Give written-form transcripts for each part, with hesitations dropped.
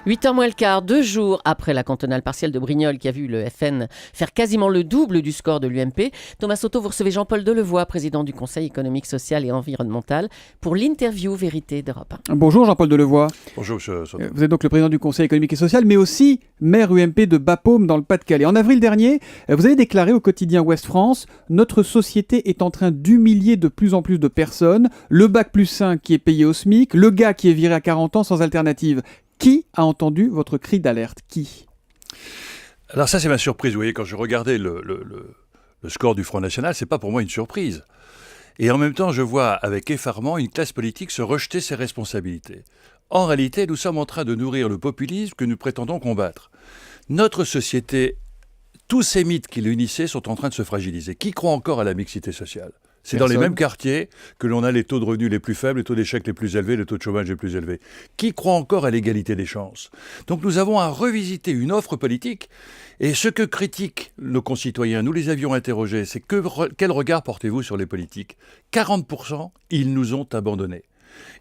8h moins le quart, 2 jours après la cantonale partielle de Brignoles qui a vu le FN faire quasiment le double du score de l'UMP, Thomas Soto, vous recevez Jean-Paul Delevoye, président du Conseil économique, social et environnemental, pour l'interview Vérité d'Europe 1. Bonjour Jean-Paul Delevoye. Bonjour monsieur Soto. Vous êtes donc le président du Conseil économique et social, mais aussi maire UMP de Bapaume dans le Pas-de-Calais. En avril dernier, vous avez déclaré au quotidien Ouest France « Notre société est en train d'humilier de plus en plus de personnes, le bac plus 5 qui est payé au SMIC, le gars qui est viré à 40 ans sans alternative ». Qui a entendu votre cri d'alerte ? Qui ? Alors ça c'est ma surprise, vous voyez, quand je regardais le score du Front National, c'est pas pour moi une surprise. Et en même temps, je vois avec effarement une classe politique se rejeter ses responsabilités. En réalité, nous sommes en train de nourrir le populisme que nous prétendons combattre. Notre société, tous ces mythes qui l'unissaient sont en train de se fragiliser. Qui croit encore à la mixité sociale ? C'est dans les mêmes quartiers que l'on a les taux de revenus les plus faibles, les taux d'échec les plus élevés, les taux de chômage les plus élevés. Qui croit encore à l'égalité des chances ? Donc nous avons à revisiter une offre politique. Et ce que critiquent nos concitoyens, nous les avions interrogés, c'est quel regard portez-vous sur les politiques ? 40%, ils nous ont abandonnés.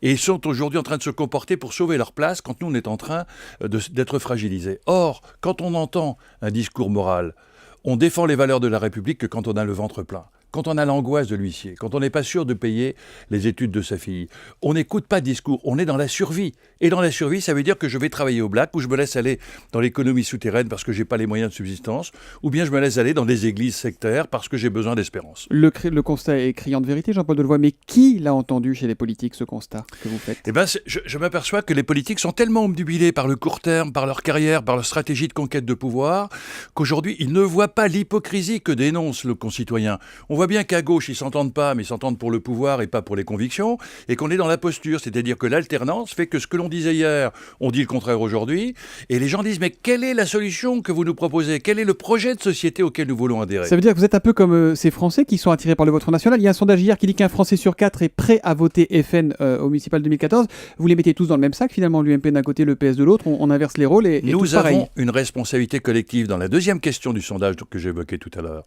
Et ils sont aujourd'hui en train de se comporter pour sauver leur place quand nous, on est en train d'être fragilisés. Or, quand on entend un discours moral, on défend les valeurs de la République que quand on a le ventre plein. Quand on a l'angoisse de l'huissier, quand on n'est pas sûr de payer les études de sa fille, on n'écoute pas de discours, on est dans la survie. Et dans la survie, ça veut dire que je vais travailler au black, ou je me laisse aller dans l'économie souterraine parce que je n'ai pas les moyens de subsistance, ou bien je me laisse aller dans des églises sectaires parce que j'ai besoin d'espérance. Le constat est criant de vérité, Jean-Paul Delevoye, mais qui l'a entendu chez les politiques, ce constat que vous faites ? Eh bien, je m'aperçois que les politiques sont tellement obnubilés par le court terme, par leur carrière, par leur stratégie de conquête de pouvoir, qu'aujourd'hui, ils ne voient pas l'hypocrisie que dénonce le concitoyen. On voit bien qu'à gauche, ils ne s'entendent pas, mais ils s'entendent pour le pouvoir et pas pour les convictions, et qu'on est dans la posture, c'est-à-dire que l'alternance fait que ce que l'on disait hier, on dit le contraire aujourd'hui, et les gens disent, mais quelle est la solution que vous nous proposez ? Quel est le projet de société auquel nous voulons adhérer ? Ça veut dire que vous êtes un peu comme ces Français qui sont attirés par le vote national. Il y a un sondage hier qui dit qu'un Français sur 4 est prêt à voter FN au municipal 2014. Vous les mettez tous dans le même sac, finalement, l'UMP d'un côté, le PS de l'autre, on inverse les rôles et nous tout pareil. Nous avons une responsabilité collective dans la deuxième question du sondage que j'évoquais tout à l'heure.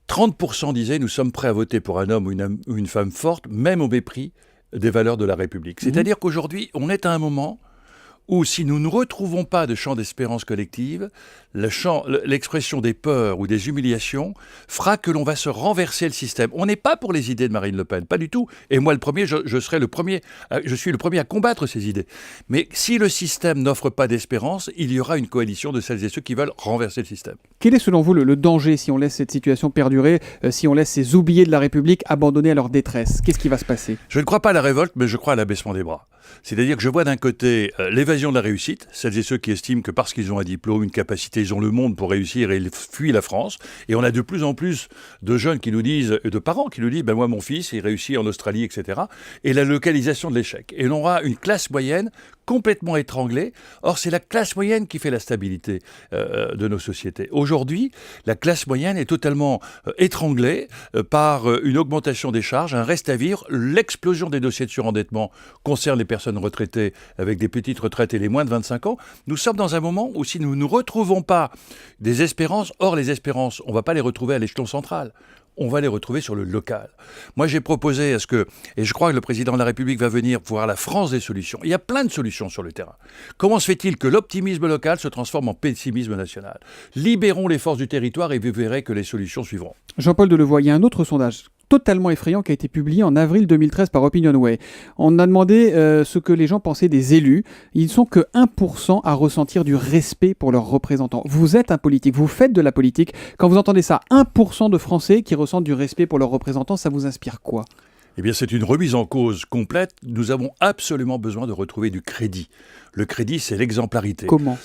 30% disaient « Nous sommes prêts à voter pour un homme ou une femme forte, même au mépris des valeurs de la République ». C'est-à-dire qu'aujourd'hui, on est à un moment où si nous ne retrouvons pas de champ d'espérance collective, l'expression des peurs ou des humiliations fera que l'on va se renverser le système. On n'est pas pour les idées de Marine Le Pen, pas du tout. Et moi, le premier, je suis le premier à combattre ces idées. Mais si le système n'offre pas d'espérance, il y aura une coalition de celles et ceux qui veulent renverser le système. Quel est selon vous le danger si on laisse cette situation perdurer, si on laisse ces oubliés de la République abandonnés à leur détresse ? Qu'est-ce qui va se passer ? Je ne crois pas à la révolte, mais je crois à l'abaissement des bras. C'est-à-dire que je vois d'un côté l'évasion de la réussite, celles et ceux qui estiment que parce qu'ils ont un diplôme, une capacité, ils ont le monde pour réussir et ils fuient la France. Et on a de plus en plus de jeunes qui nous disent, de parents qui nous disent, moi mon fils, il réussit en Australie, etc. Et la localisation de l'échec. Et on aura une classe moyenne complètement étranglée. Or, c'est la classe moyenne qui fait la stabilité de nos sociétés. Aujourd'hui, la classe moyenne est totalement étranglée par une augmentation des charges, un reste à vivre. L'explosion des dossiers de surendettement concerne les personnes retraitées avec des petites retraites et les moins de 25 ans. Nous sommes dans un moment où si nous ne retrouvons pas des espérances, or les espérances, on ne va pas les retrouver à l'échelon central. On va les retrouver sur le local. Moi, j'ai proposé et je crois que le président de la République va venir voir la France des solutions. Il y a plein de solutions sur le terrain. Comment se fait-il que l'optimisme local se transforme en pessimisme national ? Libérons les forces du territoire et vous verrez que les solutions suivront. Jean-Paul Delevoye, il y a un autre sondage totalement effrayant qui a été publié en avril 2013 par OpinionWay. On a demandé ce que les gens pensaient des élus. Ils ne sont que 1% à ressentir du respect pour leurs représentants. Vous êtes un politique, vous faites de la politique. Quand vous entendez ça, 1% de Français qui ressentent du respect pour leurs représentants, ça vous inspire quoi ? Eh bien, c'est une remise en cause complète. Nous avons absolument besoin de retrouver du crédit. Le crédit, c'est l'exemplarité. Comment ?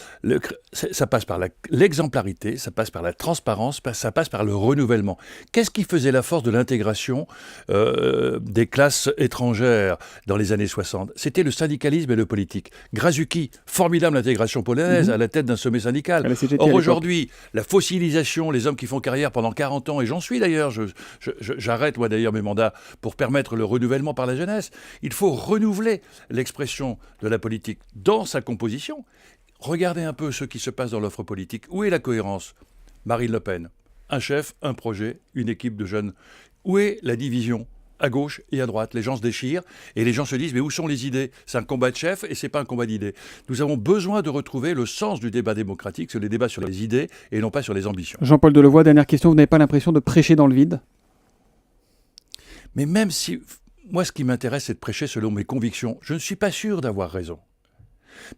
Ça passe par l'exemplarité, ça passe par la transparence, ça passe par le renouvellement. Qu'est-ce qui faisait la force de l'intégration des classes étrangères dans les années 60 ? C'était le syndicalisme et le politique. Grazuki, formidable intégration polonaise à la tête d'un sommet syndical. Or aujourd'hui, la fossilisation, les hommes qui font carrière pendant 40 ans, et j'en suis d'ailleurs, j'arrête moi d'ailleurs mes mandats pour permettre le renouvellement par la jeunesse. Il faut renouveler l'expression de la politique dans sa composition. Regardez un peu ce qui se passe dans l'offre politique. Où est la cohérence ? Marine Le Pen, un chef, un projet, une équipe de jeunes. Où est la division ? à gauche et à droite. Les gens se déchirent et les gens se disent mais où sont les idées? C'est un combat de chefs et c'est pas un combat d'idées. Nous avons besoin de retrouver le sens du débat démocratique, c'est le débat sur les idées et non pas sur les ambitions. Jean-Paul Delevoye, dernière question, vous n'avez pas l'impression de prêcher dans le vide? Mais même si... Moi, ce qui m'intéresse, c'est de prêcher selon mes convictions. Je ne suis pas sûr d'avoir raison.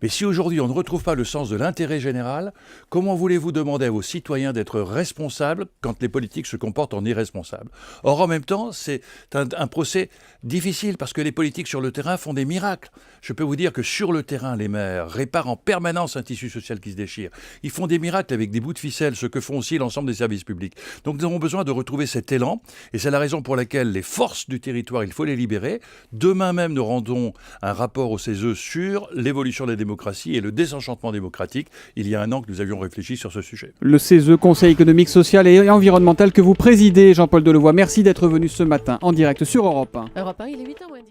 Mais si aujourd'hui on ne retrouve pas le sens de l'intérêt général, comment voulez-vous demander à vos citoyens d'être responsables quand les politiques se comportent en irresponsables? Or, en même temps, c'est un procès difficile parce que les politiques sur le terrain font des miracles. Je peux vous dire que sur le terrain, les maires réparent en permanence un tissu social qui se déchire. Ils font des miracles avec des bouts de ficelle, ce que font aussi l'ensemble des services publics. Donc nous avons besoin de retrouver cet élan et c'est la raison pour laquelle les forces du territoire, il faut les libérer. Demain même, nous rendons un rapport au CESE sur l'évolution de la démocratie et le désenchantement démocratique. Il y a un an que nous avions réfléchi sur ce sujet. Le CESE, Conseil économique, social et environnemental que vous présidez, Jean-Paul Delevoye. Merci d'être venu ce matin en direct sur Europe 1. Europe 1, il est 8h10.